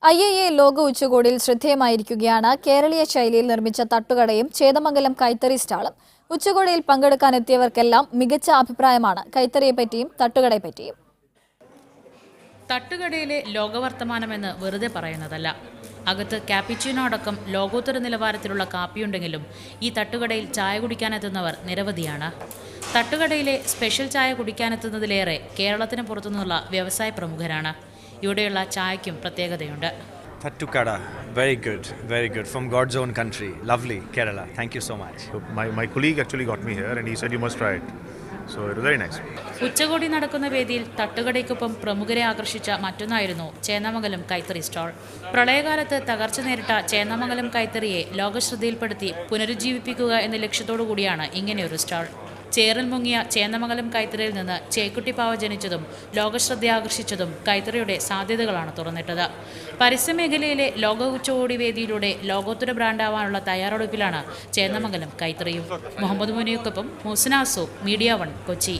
IIA ലോക ഉച്ചകോടിയിൽ ശ്രദ്ധേയമായിരിക്കുകയാണ് കേരളീയ ശൈലിയിൽ നിർമ്മിച്ച തട്ടുകടയും ചേന്ദമംഗലം കൈത്തറി സ്റ്റാളും. ഉച്ചകോടിയിൽ പങ്കെടുക്കാനെത്തിയവർക്കെല്ലാം മികച്ച അഭിപ്രായമാണ് കൈത്തറിയെപ്പറ്റിയും തട്ടുകടയെപ്പറ്റിയും. തട്ടുകടയിലെ ലോകവർത്തമാനമെന്ന് വെറുതെ പറയുന്നതല്ല. അകത്ത് ക്യാപ്പിച്ചിനോ അടക്കം ലോകോത്തര നിലവാരത്തിലുള്ള കാപ്പിയുണ്ടെങ്കിലും ഈ തട്ടുകടയിൽ ചായ കുടിക്കാനെത്തുന്നവർ നിരവധിയാണ്. തട്ടുകടയിലെ സ്പെഷ്യൽ ചായ കുടിക്കാനെത്തുന്നതിലേറെ കേരളത്തിന് പുറത്തുനിന്നുള്ള വ്യവസായ പ്രമുഖരാണ്. ഇവിടെയുള്ള ചായയ്ക്കും പ്രത്യേകതയുണ്ട്. Tattukada, very good. From God's own country. Lovely, Kerala. Thank you so much. My colleague actually got me here and he said you must try it. So it was very nice. ഉച്ചകോടി നടക്കുന്ന വേദിയിൽ തട്ടുകടയ്ക്കൊപ്പം പ്രമുഖരെ ആകർഷിച്ച മറ്റൊന്നായിരുന്നു ചേന്ദമംഗലം കൈത്തറി stall. പ്രളയകാലത്ത് തകർച്ച നേരിട്ട ചേന്ദമംഗലം കൈത്തറിയെ ലോകശ്രദ്ധയിൽപ്പെടുത്തി പുനരുജ്ജീവിപ്പിക്കുക എന്ന ലക്ഷ്യത്തോടു കൂടിയാണ് ഇങ്ങനെയൊരു സ്റ്റാൾ. ചേറിൽ മുങ്ങിയ ചേന്ദമംഗലം കൈത്തറിയിൽ നിന്ന് ചേക്കുട്ടിപ്പാവ ജനിച്ചതും ലോകശ്രദ്ധയാകർഷിച്ചതും കൈത്തറിയുടെ സാധ്യതകളാണ് തുറന്നിട്ടത്. പരസ്യമേഖലയിലെ ലോക ഉച്ചകോടി വേദിയിലൂടെ ലോകോത്തര ബ്രാൻഡാവാനുള്ള തയ്യാറെടുപ്പിലാണ് ചേന്ദമംഗലം കൈത്തറിയും. മുഹമ്മദ് മുനിയൊക്കൊപ്പം മുസ്നാസു, മീഡിയ 1, കൊച്ചി.